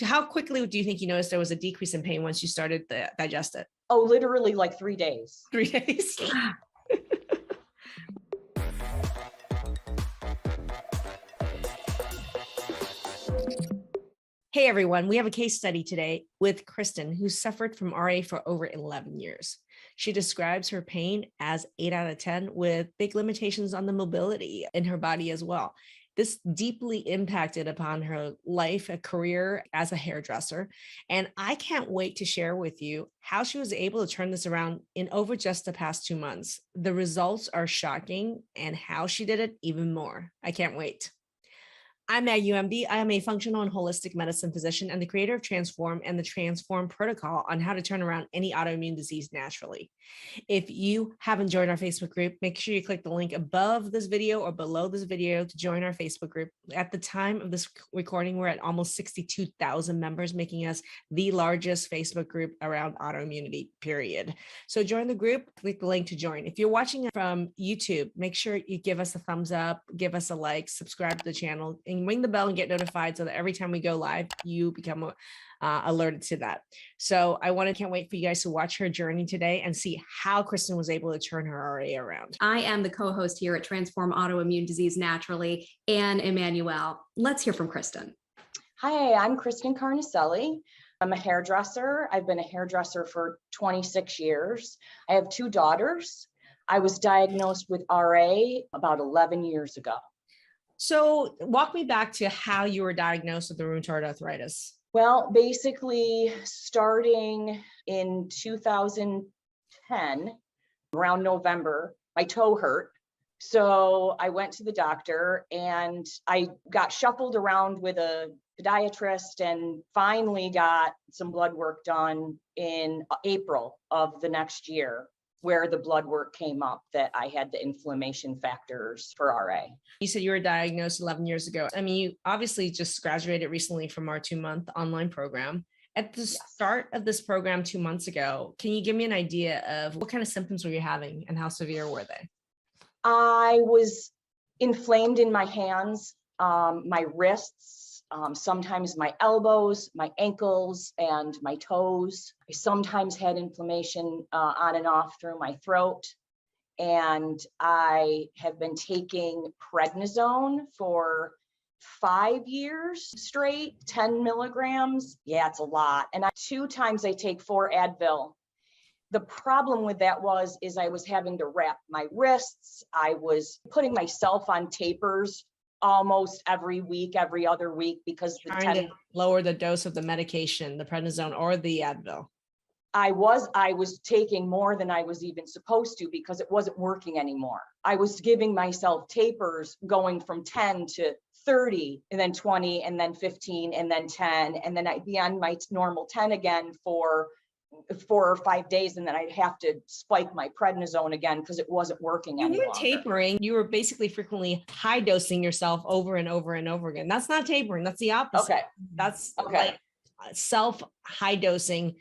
How quickly do you think you noticed there was a decrease in pain once you started to digest it? Oh, literally like 3 days. 3 days. Hey everyone, we have a case study today with Kristen, who suffered from RA for over 11 years. She describes her pain as 8 out of 10 with big limitations on the mobility in her body as well. This deeply impacted upon her life, a career as a hairdresser. And I can't wait to share with you how she was able to turn this around in over just the past 2 months. The results are shocking and how she did it even more. I can't wait. I'm MY.MD. I am a functional and holistic medicine physician and the creator of Transform and the Transform protocol on how to turn around any autoimmune disease naturally. If you haven't joined our Facebook group, make sure you click the link above this video or below this video to join our Facebook group. At the time of this recording, we're at almost 62,000 members, making us the largest Facebook group around autoimmunity, period. So join the group, click the link to join. If you're watching from YouTube, make sure you give us a thumbs up, give us a like, subscribe to the channel, and ring the bell and get notified so that every time we go live, you become alerted to that. So can't wait for you guys to watch her journey today and see how Kristen was able to turn her RA around. I am the co-host here at Transform Autoimmune Disease Naturally, and Emmanuel. Let's hear from Kristen. Hi, I'm Kristen Carnicelli. I'm a hairdresser. I've been a hairdresser for 26 years. I have 2 daughters. I was diagnosed with RA about 11 years ago. So walk me back to how you were diagnosed with the rheumatoid arthritis. Well, basically starting in 2010, around November, my toe hurt. So I went to the doctor and I got shuffled around with a podiatrist and finally got some blood work done in April of the next year, where the blood work came up that I had the inflammation factors for RA. You said you were diagnosed 11 years ago. I mean, you obviously just graduated recently from our 2-month online program. At the start of this program 2 months ago, can you give me an idea of what kind of symptoms were you having and how severe were they? I was inflamed in my hands, my wrists, sometimes my elbows, my ankles, and my toes. I sometimes had inflammation on and off through my throat. And I have been taking prednisone for 5 years straight, 10 milligrams. Yeah, it's a lot. And 2 times I take 4 Advil. The problem with that is I was having to wrap my wrists. I was putting myself on tapers almost every week, every other week, because trying to lower the dose of the medication, the prednisone or the Advil. I was taking more than I was even supposed to because it wasn't working anymore. I was giving myself tapers going from 10 to 30 and then 20 and then 15 and then 10. And then I'd be on my normal 10 again for 4 or 5 days, and then I'd have to spike my prednisone again because it wasn't working anymore. You weren't tapering. You were basically frequently high dosing yourself over and over and over again. That's not tapering. That's the opposite. Okay. That's like self high dosing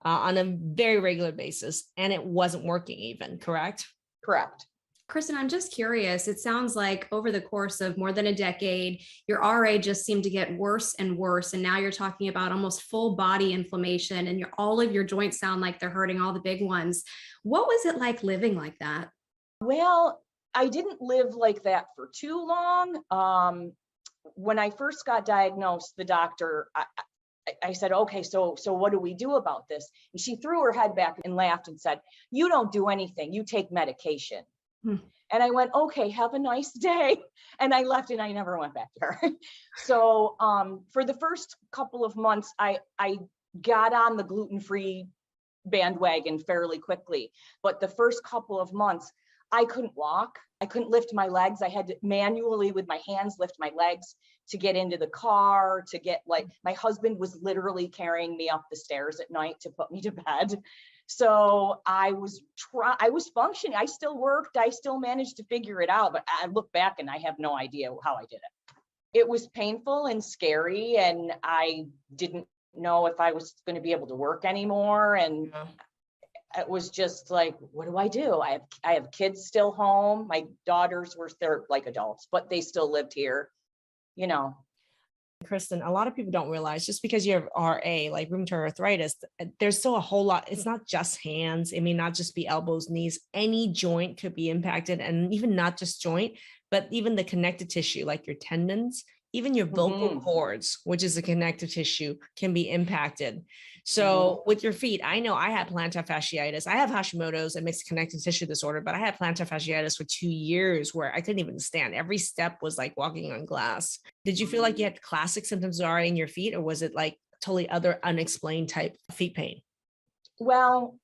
on a very regular basis, and it wasn't working even, correct? Correct. Kristen, I'm just curious. It sounds like over the course of more than a decade, your RA just seemed to get worse and worse. And now you're talking about almost full body inflammation and all of your joints sound like they're hurting, all the big ones. What was it like living like that? Well, I didn't live like that for too long. When I first got diagnosed, the doctor, I said, okay, so what do we do about this? And she threw her head back and laughed and said, you don't do anything, you take medication. And I went, okay, have a nice day. And I left and I never went back there. So for the first couple of months, I got on the gluten-free bandwagon fairly quickly. But the first couple of months, I couldn't walk. I couldn't lift my legs. I had to manually with my hands lift my legs to get into the car, to get my husband was literally carrying me up the stairs at night to put me to bed. So I was functioning. I still worked. I still managed to figure it out, but I look back and I have no idea how I did it. It was painful and scary, and I didn't know if I was going to be able to work anymore. And it was just like, what do I do? I have kids still home. My daughters they're like adults, but they still lived here, Kristen, a lot of people don't realize just because you have RA, like rheumatoid arthritis, there's still a whole lot. It's not just hands. It may not just be elbows, knees. Any joint could be impacted, and even not just joint, but even the connective tissue, like your tendons, even your vocal cords, which is a connective tissue, can be impacted. So with your feet, I know I had plantar fasciitis. I have Hashimoto's and mixed connective tissue disorder, but I had plantar fasciitis for 2 years where I couldn't even stand. Every step was like walking on glass. Did you feel like you had classic symptoms already in your feet, or was it like totally other unexplained type feet pain? Well,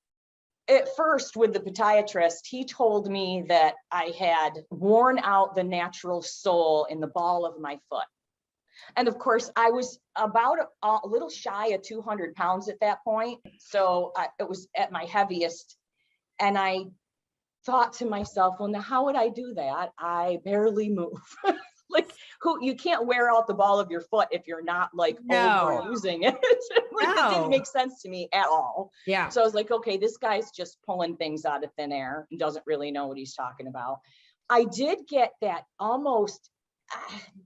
at first with the podiatrist, he told me that I had worn out the natural sole in the ball of my foot. And of course, I was about a little shy of 200 pounds at that point. So it was at my heaviest. And I thought to myself, well, now how would I do that? I barely move. Like, you can't wear out the ball of your foot if you're not like overusing it. Like, it didn't make sense to me at all. Yeah. So I was like, okay, this guy's just pulling things out of thin air and doesn't really know what he's talking about. I did get that almost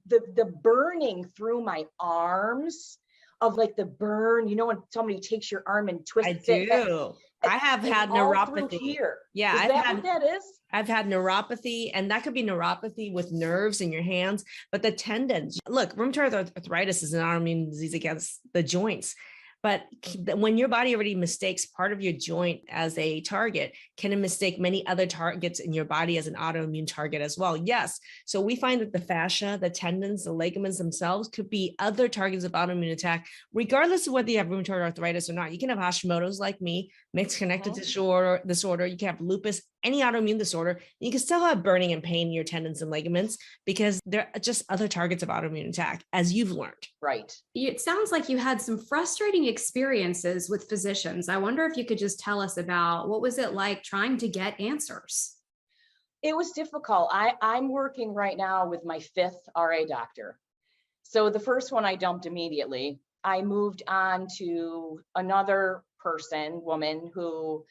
the burning through my arms of like the burn, you know, when somebody takes your arm and twists it. I do. I have had neuropathy here. Yeah. Is that what that is? I've had neuropathy, and that could be neuropathy with nerves in your hands, but the tendons, look, rheumatoid arthritis is an autoimmune disease against the joints. But when your body already mistakes part of your joint as a target, can it mistake many other targets in your body as an autoimmune target as well? Yes. So we find that the fascia, the tendons, the ligaments themselves could be other targets of autoimmune attack, regardless of whether you have rheumatoid arthritis or not. You can have Hashimoto's like me, mixed connective tissue disorder. You can have lupus, any autoimmune disorder. You can still have burning and pain in your tendons and ligaments because they're just other targets of autoimmune attack, as you've learned. Right. It sounds like you had some frustrating experiences with physicians. I wonder if you could just tell us about what was it like trying to get answers? It was difficult. I'm working right now with my 5th RA doctor. So the first one I dumped immediately. I moved on to another woman who,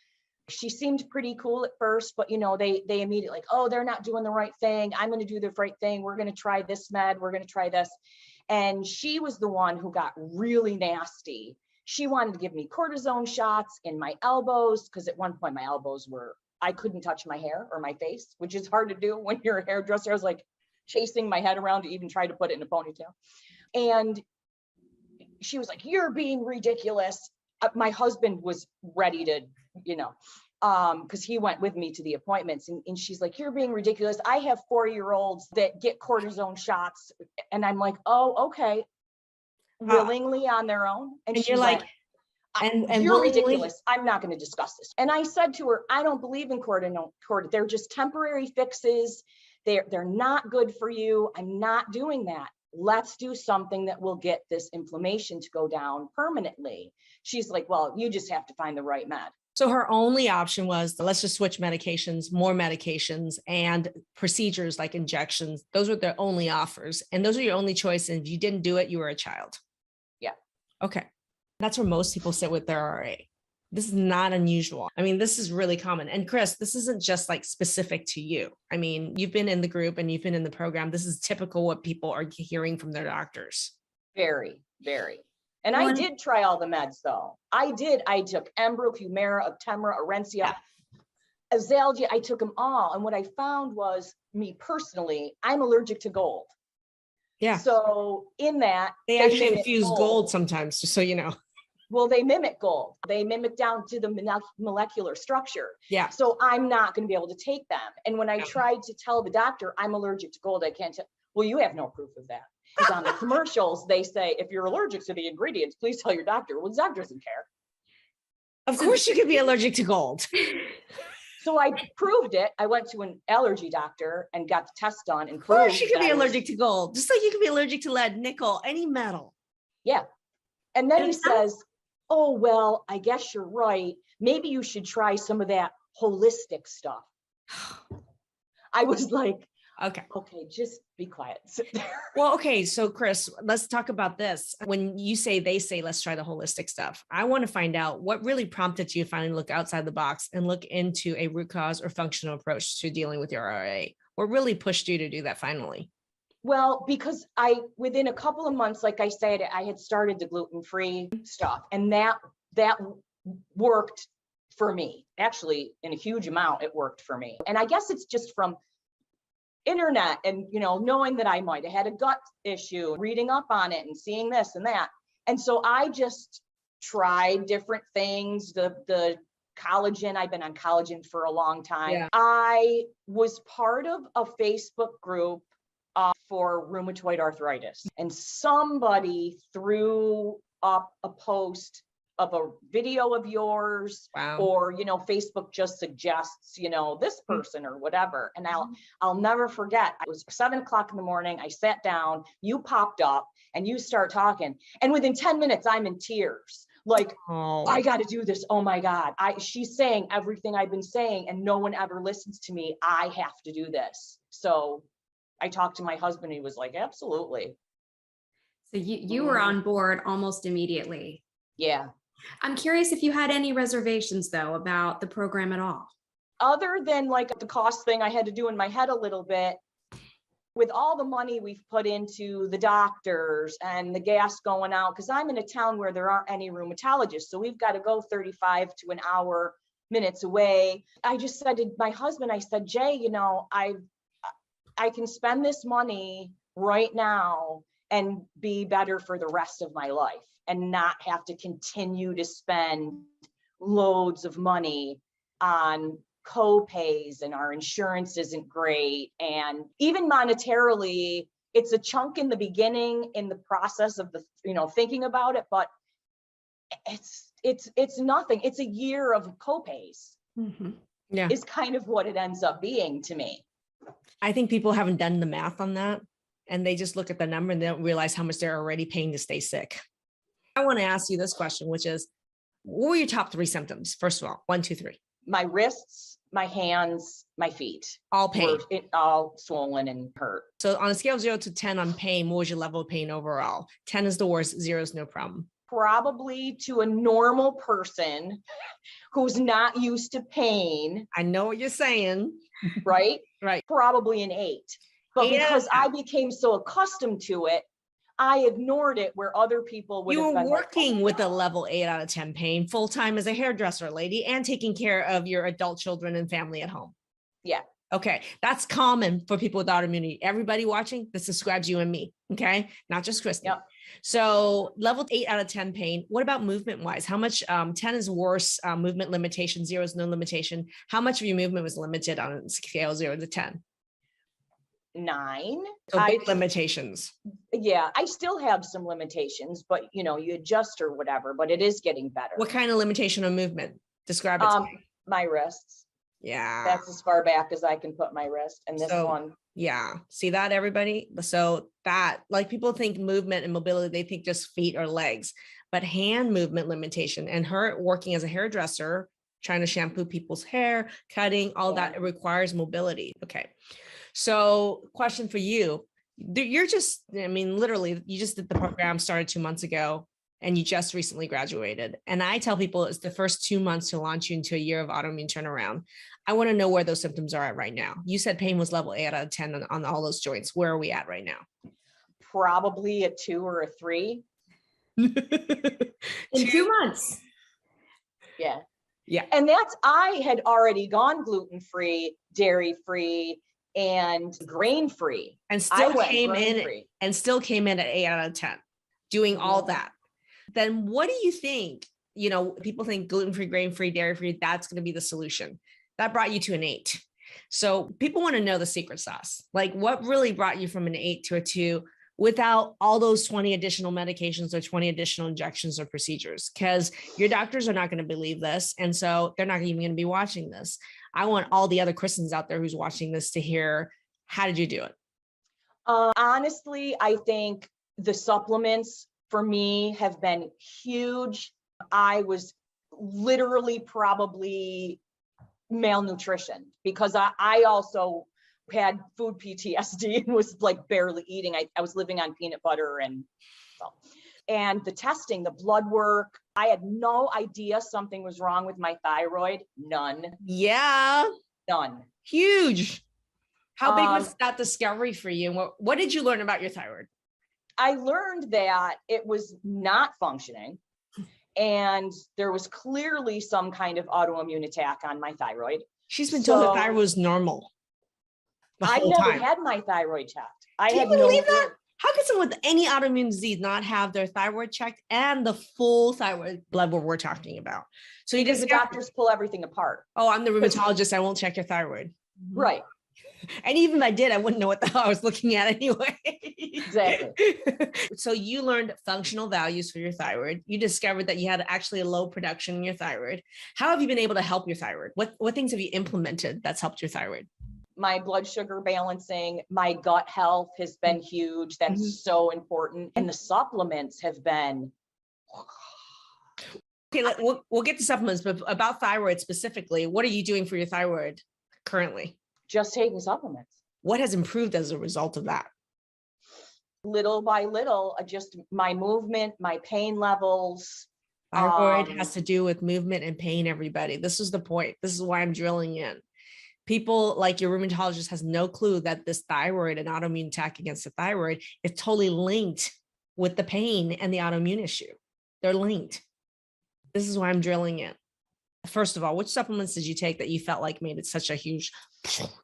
she seemed pretty cool at first, but you know, they immediately like, oh, they're not doing the right thing. I'm going to do the right thing. We're going to try this med. We're going to try this. And she was the one who got really nasty. She wanted to give me cortisone shots in my elbows, because at one point my elbows I couldn't touch my hair or my face, which is hard to do when you're a hairdresser. I was like chasing my head around to even try to put it in a ponytail. And she was like, you're being ridiculous. My husband was ready to, you know, because he went with me to the appointments, and she's like, you're being ridiculous. I have 4-year-olds that get cortisone shots. And I'm like, oh, okay. Willingly on their own. And she's you're like, and you're ridiculous. I'm not going to discuss this. And I said to her, I don't believe in cortisone. They're just temporary fixes. They're not good for you. I'm not doing that. Let's do something that will get this inflammation to go down permanently. She's like, well, you just have to find the right med. So her only option was, let's just switch medications, more medications, and procedures like injections. Those were their only offers. And those are your only choice. And if you didn't do it, you were a child. Yeah. Okay. That's where most people sit with their RA. This is not unusual. I mean, this is really common. And Chris, this isn't just like specific to you. I mean, you've been in the group and you've been in the program. This is typical what people are hearing from their doctors. Very, very. And I did try all the meds though. I took Enbrel, Humira, Actemra, Orencia, Azalgea. I took them all. And what I found was, me personally, I'm allergic to gold. Yeah. So in that, they actually infuse gold sometimes, just so you know. Well, they mimic gold. They mimic down to the molecular structure. Yeah. So I'm not going to be able to take them. And when I tried to tell the doctor I'm allergic to gold, I can't tell. Well, you have no proof of that. Because on the commercials, they say, if you're allergic to the ingredients, please tell your doctor. Well, the doctor doesn't care. Of course you could be allergic to gold. So I proved it. I went to an allergy doctor and got the test done. And of course you could be allergic to gold, just like you could be allergic to lead, nickel, any metal. Yeah. And then he says, oh, well, I guess you're right. Maybe you should try some of that holistic stuff. I was like, okay, just be quiet. Well, okay. So Chris, let's talk about this. When you say, they say, let's try the holistic stuff. I want to find out what really prompted you to finally look outside the box and look into a root cause or functional approach to dealing with your RA. What really pushed you to do that finally? Well, because within a couple of months, like I said, I had started the gluten-free stuff, and that worked for me. Actually, in a huge amount, it worked for me. And I guess it's just from internet and, knowing that I might have had a gut issue, reading up on it and seeing this and that. And so I just tried different things, the collagen. I've been on collagen for a long time. Yeah. I was part of a Facebook group for rheumatoid arthritis, and somebody threw up a post of a video of yours. Wow. Or, Facebook just suggests, this person or whatever. And I'll never forget. It was 7:00 in the morning. I sat down, you popped up and you start talking. And within 10 minutes, I'm in tears. Like, I got to do this. Oh my God. She's saying everything I've been saying and no one ever listens to me. I have to do this. So I talked to my husband. He was like, absolutely. So you were on board almost immediately. Yeah. I'm curious if you had any reservations though about the program at all. Other than like the cost thing I had to do in my head a little bit, with all the money we've put into the doctors and the gas going out, because I'm in a town where there aren't any rheumatologists. So we've got to go 35 to an hour minutes away. I just said to my husband, I said, Jay, I can spend this money right now and be better for the rest of my life and not have to continue to spend loads of money on co-pays, and our insurance isn't great. And even monetarily, it's a chunk in the beginning in the process of thinking about it, but it's nothing. It's a year of co-pays. Mm-hmm. Yeah. Is kind of what it ends up being to me. I think people haven't done the math on that, and they just look at the number and they don't realize how much they're already paying to stay sick. I want to ask you this question, which is, what were your top 3 symptoms? First of all, 1, 2, 3. My wrists, my hands, my feet. All pain. All swollen and hurt. So on a scale of 0 to 10 on pain, what was your level of pain overall? 10 is the worst, 0 is no problem. Probably to a normal person who's not used to pain. I know what you're saying. Right? Right. Probably an 8. But because I became so accustomed to it, I ignored it where other people would have been. You were working with a level 8 out of 10 pain full-time as a hairdresser, lady, and taking care of your adult children and family at home. Yeah. Okay. That's common for people with autoimmunity. Everybody watching, this describes you and me. Okay. Not just Kristen. Yep. So level 8 out of 10 pain. What about movement wise? How much, 10 is worse, movement limitation, 0 is no limitation. How much of your movement was limited on a scale 0 to 10? 9. So big limitations. Yeah, I still have some limitations, but you adjust or whatever, but it is getting better. What kind of limitation on movement? Describe it to me. My wrists. Yeah. That's as far back as I can put my wrist. And this one. Yeah. See that, everybody? So that, like, people think movement and mobility, they think just feet or legs, but hand movement limitation. And her working as a hairdresser, trying to shampoo people's hair, cutting, all that, it requires mobility. Okay. So question for you. You're just, literally, you just did the program, started 2 months ago, and you just recently graduated. And I tell people it's the first 2 months to launch you into a year of autoimmune turnaround. I want to know where those symptoms are at right now. You said pain was level 8 out of 10 on all those joints. Where are we at right now? Probably a 2 or a 3. In 2 months. Yeah. Yeah. And I had already gone gluten-free, dairy-free, and grain-free. And still came in at 8 out of 10, doing all that. Then what do you think? People think gluten-free, grain-free, dairy-free, that's going to be the solution. That brought you to an 8. So people want to know the secret sauce. Like, what really brought you from an 8 to a 2 without all those 20 additional medications or 20 additional injections or procedures? Because your doctors are not going to believe this. And so they're not even going to be watching this. I want all the other Kristens out there who's watching this to hear, how did you do it? Honestly, I think the supplements for me have been huge. I was literally probably malnutrition because I also had food PTSD and was like barely eating. I was living on peanut butter and the testing, the blood work, I had no idea something was wrong with my thyroid. None. Yeah. None. Huge. How big was that discovery for you? And what did you learn about your thyroid? I learned that it was not functioning, and there was clearly some kind of autoimmune attack on my thyroid. She's been told that thyroid was normal the I've whole never time. had my thyroid checked. I Can had you no believe that? How can someone with any autoimmune disease not have their thyroid checked and the full thyroid blood work we're talking about? So because the doctors pull everything apart. Oh, I'm the rheumatologist. I won't check your thyroid. Right. And even if I did, I wouldn't know what the hell I was looking at anyway. Exactly. So you learned functional values for your thyroid. You discovered that you had actually a low production in your thyroid. How have you been able to help your thyroid? What things have you implemented that's helped your thyroid? My blood sugar balancing, my gut health has been huge. That's so important. And the supplements have been. Okay, we'll get to supplements, but about thyroid specifically, what are you doing for your thyroid currently? Just taking supplements. What has improved as a result of that? Little by little, just my movement, my pain levels. Thyroid has to do with movement and pain, everybody. This is the point. This is why I'm drilling in. People like your rheumatologist has no clue that this thyroid and autoimmune attack against the thyroid is totally linked with the pain and the autoimmune issue. They're linked. This is why I'm drilling in. First of all, which supplements did you take that you felt like made it such a huge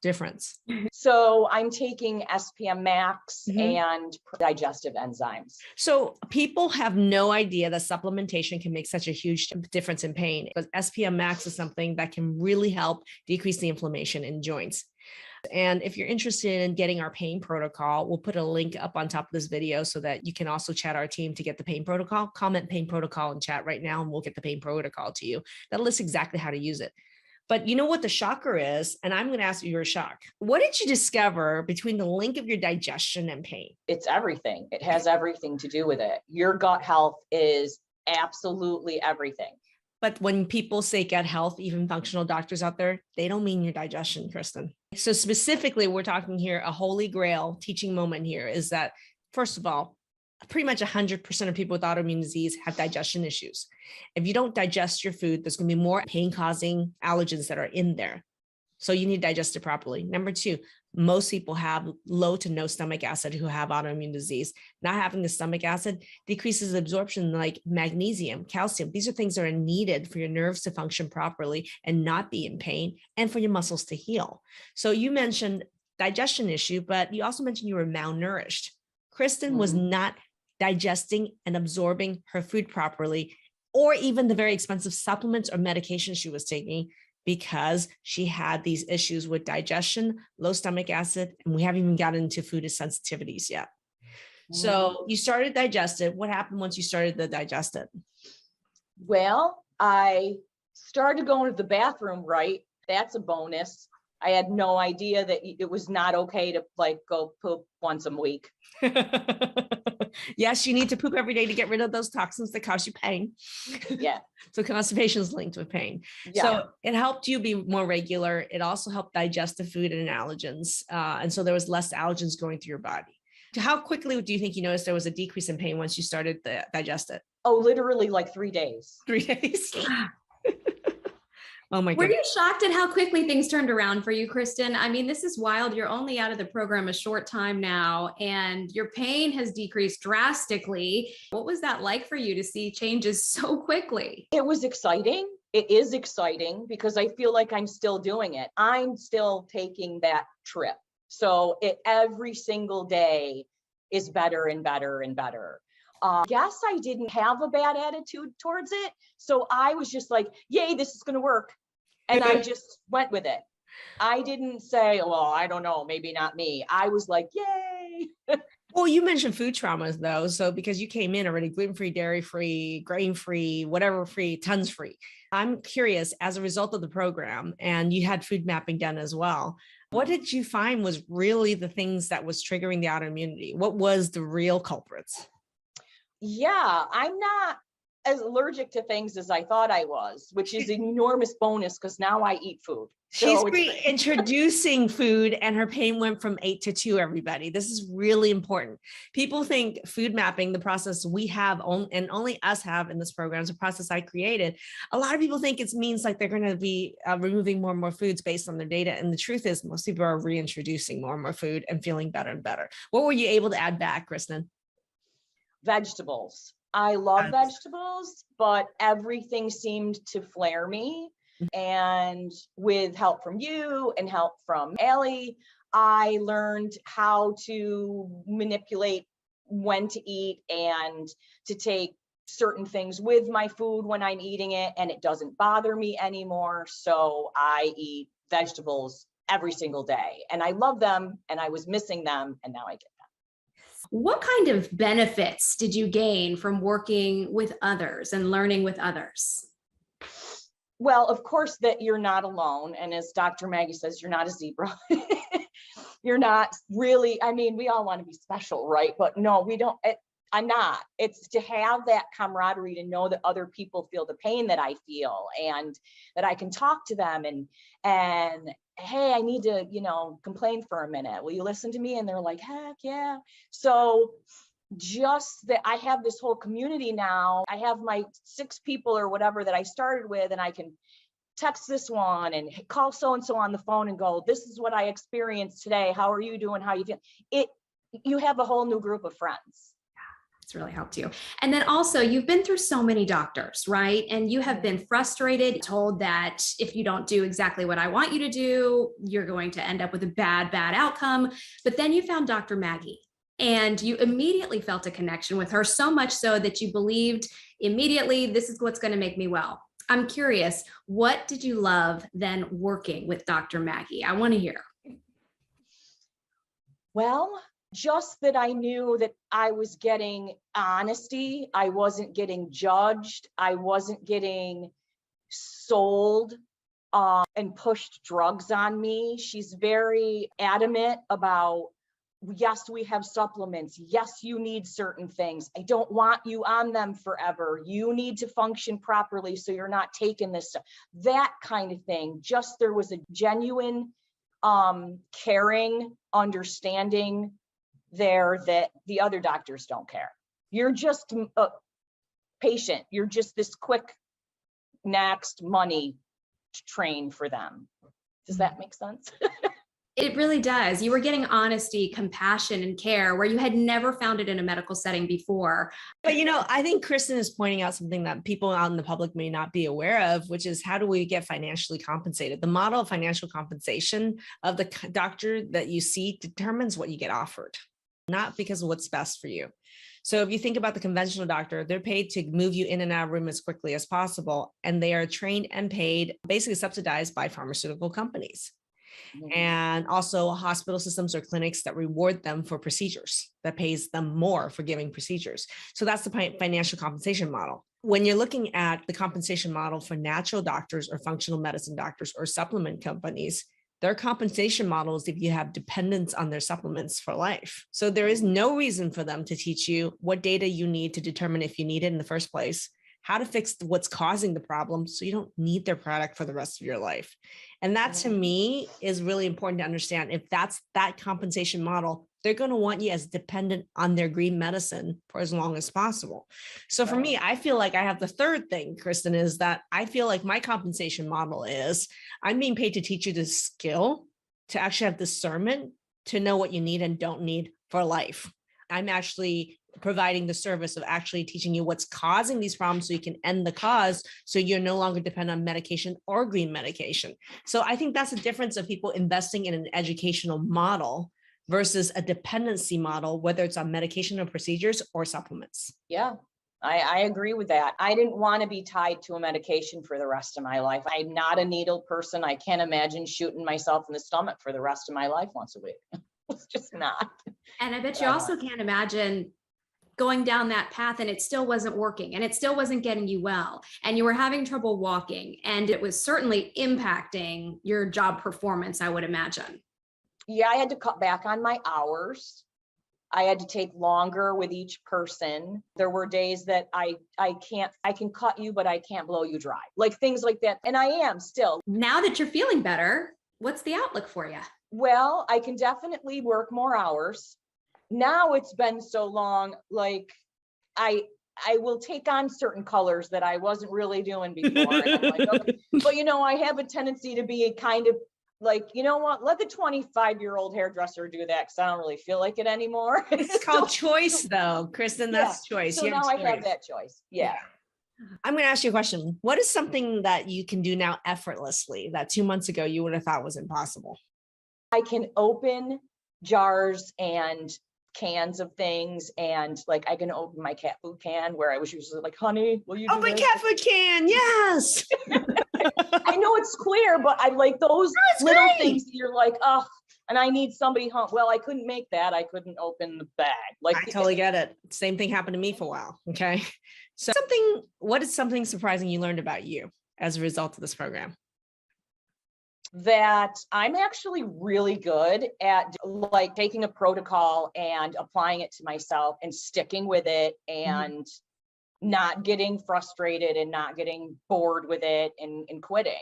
difference? So I'm taking SPM Max and digestive enzymes. So people have no idea that supplementation can make such a huge difference in pain, because SPM Max is something that can really help decrease the inflammation in joints. And if you're interested in getting our pain protocol, we'll put a link up on top of this video so that you can also chat our team to get the pain protocol. Comment pain protocol in chat right now, and we'll get the pain protocol to you. That lists exactly how to use it. But you know what the shocker is? And I'm going to ask you your shock. What did you discover between the link of your digestion and pain? It's everything. It has everything to do with it. Your gut health is absolutely everything. But when people say gut health, even functional doctors out there, they don't mean your digestion, Kristen. So specifically, we're talking here, a holy grail teaching moment here is that, first of all, pretty much 100% of people with autoimmune disease have digestion issues. If you don't digest your food, there's going to be more pain-causing allergens that are in there. So you need to digest it properly. Number two, most people have low to no stomach acid who have autoimmune disease. Not having the stomach acid decreases absorption like magnesium, calcium. These are things that are needed for your nerves to function properly and not be in pain, and for your muscles to heal. So you mentioned digestion issue, but you also mentioned you were malnourished. Kristen was not digesting and absorbing her food properly, or even the very expensive supplements or medications she was taking, because she had these issues with digestion, low stomach acid, and we haven't even gotten into food sensitivities yet. So you started digestive. What happened once you started the digestive? Well, I started going to the bathroom, right? That's a bonus. I had no idea that it was not okay to go poop once a week. Yes, you need to poop every day to get rid of those toxins that cause you pain. Yeah. So constipation is linked with pain. Yeah. So it helped you be more regular. It also helped digest the food and allergens. And so there was less allergens going through your body. How quickly do you think you noticed there was a decrease in pain once you started to digest it? Oh, literally like 3 days. 3 days? Oh my Were goodness. you shocked at how quickly things turned around for you, Kristen? I mean, this is wild. You're only out of the program a short time now, and your pain has decreased drastically. What was that like for you to see changes so quickly? It was exciting. It is exciting because I feel like I'm still doing it. I'm still taking that trip. So every single day is better and better and better. Guess I didn't have a bad attitude towards it. So I was just like, yay, this is going to work. And I just went with it. I didn't say, well, I don't know, maybe not me. I was like, yay. Well, you mentioned food traumas though. So because you came in already gluten-free, dairy-free, grain-free, whatever free, tons free. I'm curious, as a result of the program, and you had food mapping done as well, what did you find was really the things that was triggering the autoimmunity? What was the real culprits? Yeah, I'm not as allergic to things as I thought I was, which is an enormous bonus because now I eat food. She's So it's great. reintroducing food, and her pain went from 8 to 2, everybody. This is really important. People think food mapping, the process we have and only us have in this program, is a process I created. A lot of people think it means like they're going to be removing more and more foods based on their data. And the truth is most people are reintroducing more and more food and feeling better and better. What were you able to add back, Kristen? Vegetables. I love vegetables, but everything seemed to flare me. And with help from you and help from Allie, I learned how to manipulate when to eat and to take certain things with my food when I'm eating it, and it doesn't bother me anymore. So I eat vegetables every single day, and I love them, and I was missing them, and now I get them. What kind of benefits did you gain from working with others and learning with others? Well, of course, that you're not alone. And as Dr. Maggie says, you're not a zebra. You're not really, I mean, we all want to be special, right? But no, we don't. I'm not. It's to have that camaraderie, to know that other people feel the pain that I feel, and that I can talk to them and hey, I need to, complain for a minute. Will you listen to me? And they're like, heck yeah. So just that I have this whole community now. I have my 6 people or whatever that I started with, and I can text this one and call so-and-so on the phone and go, this is what I experienced today. How are you doing? How are you feeling? You have a whole new group of friends. It's really helped you. And then also you've been through so many doctors, right? And you have been frustrated, told that if you don't do exactly what I want you to do, you're going to end up with a bad outcome. But then you found Dr. Maggie. And you immediately felt a connection with her, so much so that you believed immediately, this is what's going to make me well. I'm curious, what did you love then working with Dr. Maggie? I want to hear. Well, just that I knew that I was getting honesty. I wasn't getting judged. I wasn't getting sold and pushed drugs on me. She's very adamant about, yes, we have supplements. Yes, you need certain things. I don't want you on them forever. You need to function properly so you're not taking this stuff. That kind of thing. Just there was a genuine, caring, understanding there that the other doctors don't care. You're just a patient. You're just this quick next money train for them. Does that make sense? It really does. You were getting honesty, compassion, and care where you had never found it in a medical setting before. But, I think Kristen is pointing out something that people out in the public may not be aware of, which is how do we get financially compensated? The model of financial compensation of the doctor that you see determines what you get offered, not because of what's best for you. So if you think about the conventional doctor, they're paid to move you in and out of room as quickly as possible. And they are trained and paid, basically subsidized by pharmaceutical companies. And also hospital systems or clinics that reward them for procedures, that pays them more for giving procedures. So that's the financial compensation model. When you're looking at the compensation model for natural doctors or functional medicine doctors or supplement companies, their compensation model is if you have dependence on their supplements for life. So there is no reason for them to teach you what data you need to determine if you need it in the first place, how to fix what's causing the problem so you don't need their product for the rest of your life. And that to me is really important to understand. If that's that compensation model, they're going to want you as dependent on their green medicine for as long as possible. So for me, I feel like I have the third thing, Kristen, is that I feel like my compensation model is I'm being paid to teach you the skill to actually have discernment to know what you need and don't need for life. I'm actually providing the service of actually teaching you what's causing these problems so you can end the cause so you're no longer dependent on medication or green medication. So I think that's the difference of people investing in an educational model versus a dependency model, whether it's on medication or procedures or supplements. Yeah, I agree with that. I didn't want to be tied to a medication for the rest of my life. I'm not a needle person. I can't imagine shooting myself in the stomach for the rest of my life once a week. It's just not. And I bet you also can't imagine going down that path and it still wasn't working and it still wasn't getting you well and you were having trouble walking and it was certainly impacting your job performance, I would imagine. Yeah, I had to cut back on my hours. I had to take longer with each person. There were days that I can cut you, but I can't blow you dry. Like things like that. And I am still. Now that you're feeling better, what's the outlook for you? Well, I can definitely work more hours. Now it's been so long, like I will take on certain colors that I wasn't really doing before. And I'm like, okay. But I have a tendency to be kind of like, you know what, let the 25-year-old hairdresser do that because I don't really feel like it anymore. It's called choice though, Kristen. That's choice. So now I have that choice. Yeah. I'm going to ask you a question. What is something that you can do now effortlessly that 2 months ago you would have thought was impossible? I can open jars and cans of things, and like I can open my cat food can where I was usually like, honey, will you do open this? cat food can? Yes. I know it's clear, but I like those little things that you're like, oh, and I need somebody home. Well, I couldn't make that. I couldn't open the bag. Like I totally get it. Same thing happened to me for a while. Okay. So what is something surprising you learned about you as a result of this program? That I'm actually really good at like taking a protocol and applying it to myself and sticking with it and not getting frustrated and not getting bored with it and quitting.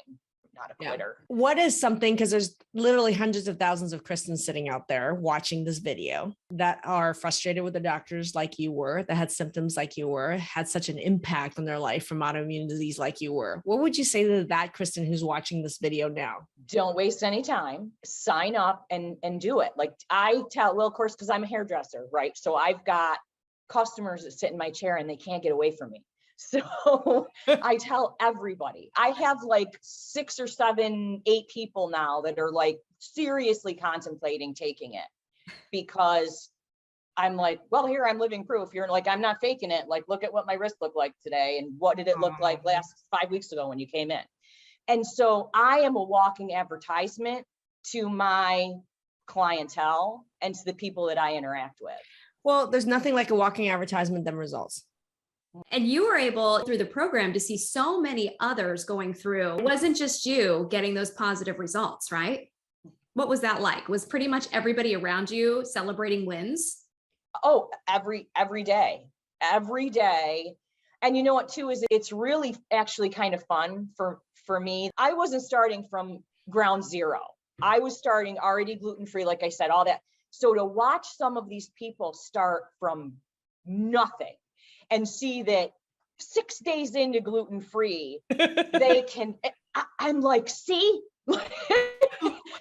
Not a quitter. What is something, because there's literally hundreds of thousands of Kristens sitting out there watching this video that are frustrated with the doctors like you were, that had symptoms like you were, had such an impact on their life from autoimmune disease like you were. What would you say to that Kristen who's watching this video now? Don't waste any time. Sign up and do it. Like I tell, well, of course, because I'm a hairdresser, right? So I've got customers that sit in my chair and they can't get away from me. So I tell everybody. I have like 6 or 7, 8 people now that are like seriously contemplating taking it because I'm like, well, here I'm living proof. You're like, I'm not faking it. Like, look at what my wrist looked like today. And what did it look like last 5 weeks ago when you came in? And so I am a walking advertisement to my clientele and to the people that I interact with. Well, there's nothing like a walking advertisement than results. And you were able through the program to see so many others going through. It wasn't just you getting those positive results, right? What was that like? Was pretty much everybody around you celebrating wins? Oh, every day. And you know what too, is it's really actually kind of fun for me. I wasn't starting from ground zero. I was starting already gluten-free, like I said, all that. So to watch some of these people start from nothing and see that 6 days into gluten-free, they can, I'm like, see?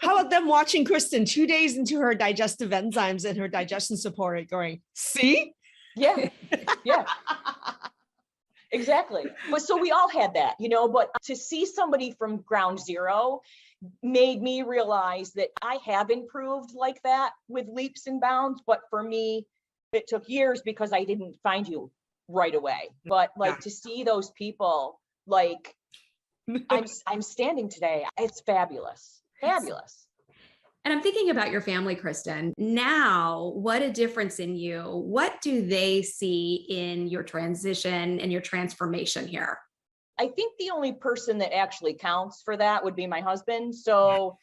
How about them watching Kristen 2 days into her digestive enzymes and her digestion support going, see? Yeah. Exactly. But so we all had that, but to see somebody from ground zero made me realize that I have improved like that with leaps and bounds. But for me, it took years because I didn't find you right away. But like to see those people, like I'm standing today, it's fabulous. And I'm thinking about your family, Kristen. Now, what a difference in you. What do they see in your transition and your transformation here? I think the only person that actually counts for that would be my husband. So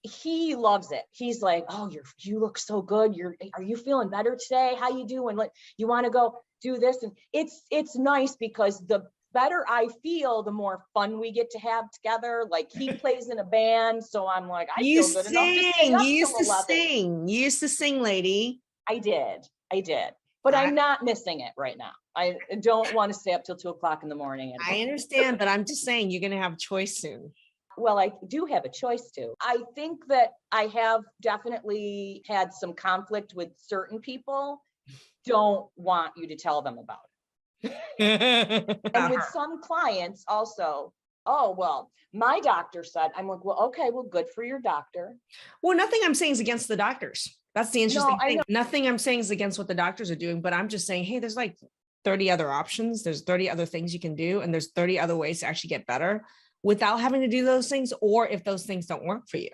he loves it. He's like, oh, you look so good. Are you feeling better today? How you doing? Like, you want to go do this? And it's nice because the better I feel, the more fun we get to have together. Like he plays in a band. So I'm like, I feel good enough to stay up till 11. You used to sing, lady. I did. But I'm not missing it right now. I don't want to stay up till 2 o'clock in the morning. I understand, but I'm just saying you're going to have a choice soon. Well, I do have a choice too. I think that I have definitely had some conflict with certain people. Don't want you to tell them about it. And with some clients also, oh, well, my doctor said, I'm like, well, okay, well, good for your doctor. Well, nothing I'm saying is against the doctors. That's the interesting thing. Nothing I'm saying is against what the doctors are doing, but I'm just saying, hey, there's like 30 other options. There's 30 other things you can do. And there's 30 other ways to actually get better without having to do those things. Or if those things don't work for you.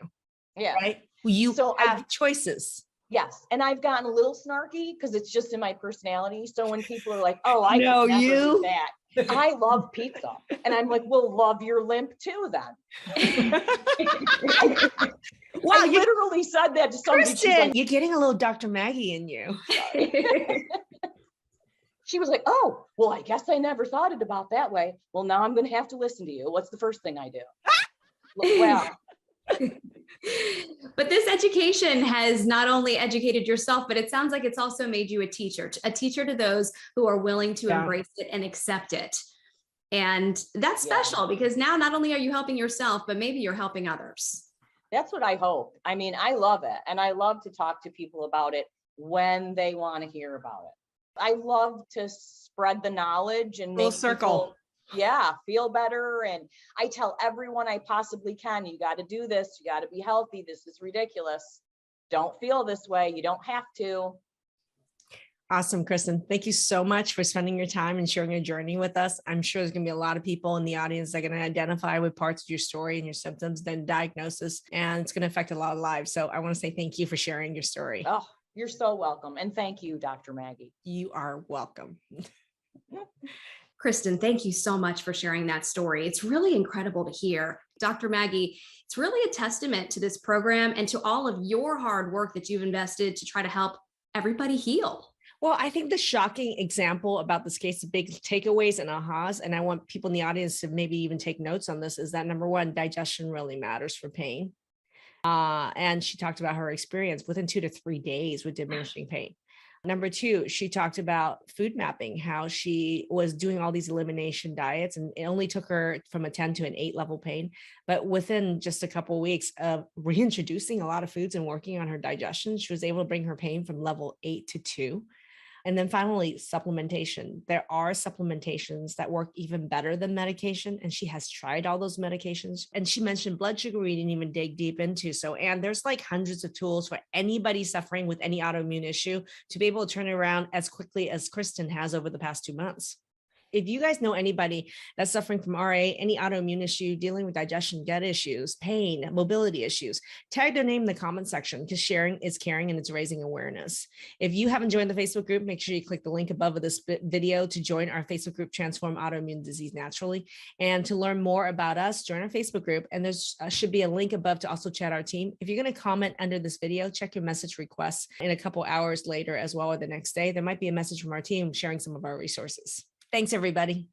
Yeah. Right. You have choices. Yes. And I've gotten a little snarky because it's just in my personality. So when people are like, oh, I know could never you do that. I love pizza. And I'm like, well, love your limp too then. Wow, I literally said that to somebody. She's Kristen, like, you're getting a little Dr. Maggie in you. she was like, oh, well, I guess I never thought it about that way. Well, now I'm going to have to listen to you. What's the first thing I do? Well, but this education has not only educated yourself, but it sounds like it's also made you a teacher to those who are willing to embrace it and accept it. And that's special because now not only are you helping yourself, but maybe you're helping others. That's what I hope. I mean, I love it. And I love to talk to people about it when they want to hear about it. I love to spread the knowledge and make people, feel better. And I tell everyone I possibly can, you got to do this. You got to be healthy. This is ridiculous. Don't feel this way. You don't have to. Awesome, Kristen. Thank you so much for spending your time and sharing your journey with us. I'm sure there's going to be a lot of people in the audience that are going to identify with parts of your story and your symptoms, then diagnosis, and it's going to affect a lot of lives. So I want to say thank you for sharing your story. Oh, you're so welcome. And thank you, Dr. Maggie. You are welcome. Kristen, thank you so much for sharing that story. It's really incredible to hear. Dr. Maggie, it's really a testament to this program and to all of your hard work that you've invested to try to help everybody heal. Well, I think the shocking example about this case, the big takeaways and ahas, and I want people in the audience to maybe even take notes on this, is that number one, digestion really matters for pain. And she talked about her experience within 2 to 3 days with diminishing pain. Number two, she talked about food mapping, how she was doing all these elimination diets, and it only took her from a 10 to an 8 level pain. But within just a couple of weeks of reintroducing a lot of foods and working on her digestion, she was able to bring her pain from level 8 to 2. And then finally, supplementation. There are supplementations that work even better than medication. And she has tried all those medications. And she mentioned blood sugar we didn't even dig deep into. So, and there's like hundreds of tools for anybody suffering with any autoimmune issue to be able to turn it around as quickly as Kristen has over the past 2 months. If you guys know anybody that's suffering from RA, any autoimmune issue, dealing with digestion, gut issues, pain, mobility issues, tag their name in the comment section because sharing is caring and it's raising awareness. If you haven't joined the Facebook group, make sure you click the link above of this video to join our Facebook group, Transform Autoimmune Disease Naturally. And to learn more about us, join our Facebook group. And there's should be a link above to also chat our team. If you're going to comment under this video, check your message requests in a couple hours later as well, or the next day. There might be a message from our team sharing some of our resources. Thanks, everybody.